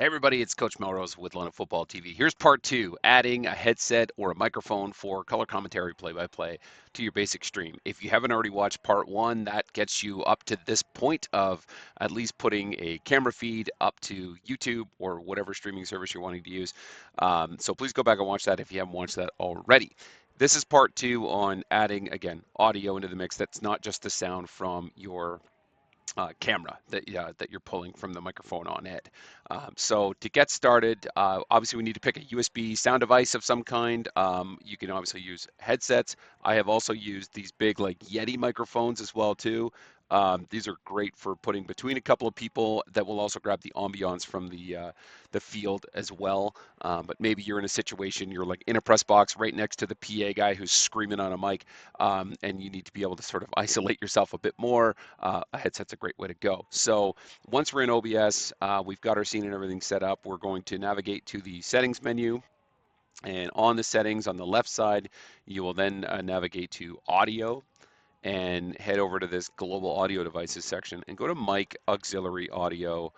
Hey everybody, it's Coach Melrose with London Football TV. Here's part two, adding a headset or a microphone for color commentary play-by-play to your basic stream. If you haven't already watched part one, that gets you up to this point of at least putting a camera feed up to YouTube or whatever streaming service you're wanting to use. So please go back and watch that if you haven't watched that already. This is part two on adding, again, audio into the mix. That's not just the sound from your camera that you're pulling from the microphone on it. So to get started, obviously we need to pick a USB sound device of some kind. You can obviously use headsets. I have also used these big like Yeti microphones as well too. These are great for putting between a couple of people that will also grab the ambiance from the field as well. But maybe you're in a situation, you're like in a press box right next to the PA guy who's screaming on a mic, and you need to be able to sort of isolate yourself a bit more. A headset's a great way to go. So once we're in OBS, we've got our scene and everything set up. We're going to navigate to the settings menu. And on the settings on the left side, you will then navigate to audio and head over to this global audio devices section and go to mic auxiliary audio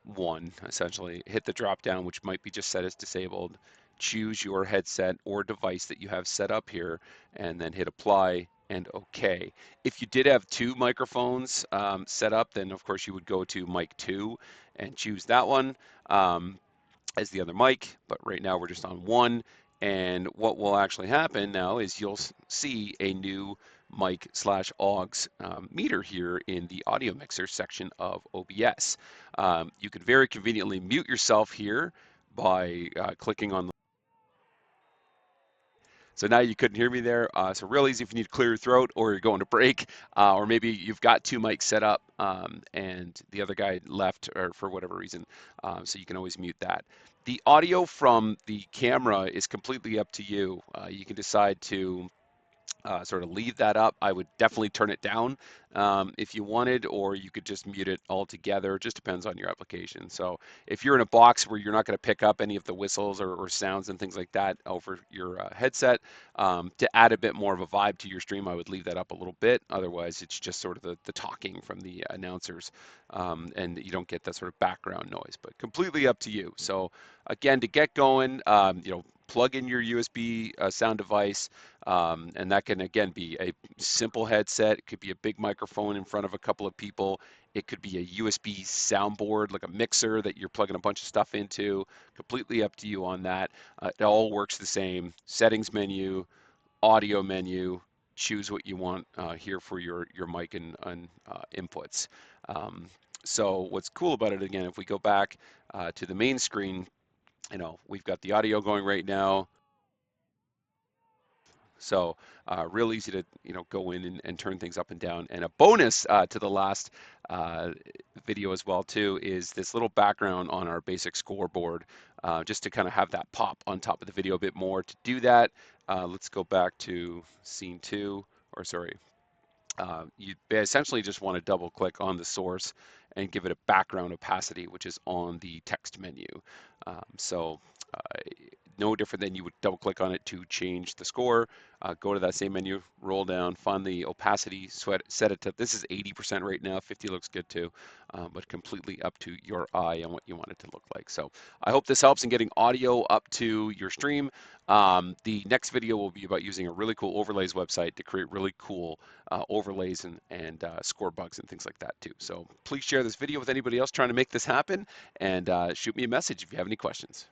1, essentially. Hit the drop down, which might be just set as disabled. Choose your headset or device that you have set up here, and then hit apply and OK. If you did have two microphones set up, then of course you would go to mic 2 and choose that one as the other mic, but right now we're just on one. And what will actually happen now is you'll see a new mic slash augs meter here in the audio mixer section of OBS. You can very conveniently mute yourself here by clicking on. So now you couldn't hear me there. So real easy if you need to clear your throat or you're going to break, or maybe you've got two mics set up and the other guy left or for whatever reason. So you can always mute that. The audio from the camera is completely up to you. You can decide to sort of leave that up. I would definitely turn it down if you wanted, or you could just mute it altogether. It just depends on your application. So if you're in a box where you're not going to pick up any of the whistles or sounds and things like that over your headset, to add a bit more of a vibe to your stream, I would leave that up a little bit. Otherwise, it's just sort of the talking from the announcers, and you don't get that sort of background noise, but completely up to you. So again, to get going, plug in your USB sound device, and that can again be a simple headset. It could be a big microphone in front of a couple of people. It could be a USB soundboard, like a mixer that you're plugging a bunch of stuff into. Completely up to you on that. It all works the same. Settings menu, audio menu. Choose what you want here for your mic and inputs. So what's cool about it, again, if we go back to the main screen, we've got the audio going right now. So real easy to go in and turn things up and down. And a bonus to the last video as well too is this little background on our basic scoreboard, just to kind of have that pop on top of the video a bit more. To do that, let's go back to scene 2, or sorry, you essentially just want to double click on the source and give it a background opacity, which is on the text menu. So no different than you would double click on it to change the score. Go to that same menu, roll down, find the opacity, set it to, this is 80% right now, 50 looks good too, but completely up to your eye and what you want it to look like. So I hope this helps in getting audio up to your stream. The next video will be about using a really cool overlays website to create really cool overlays and score bugs and things like that too. So please share this video with anybody else trying to make this happen, and shoot me a message if you have any questions.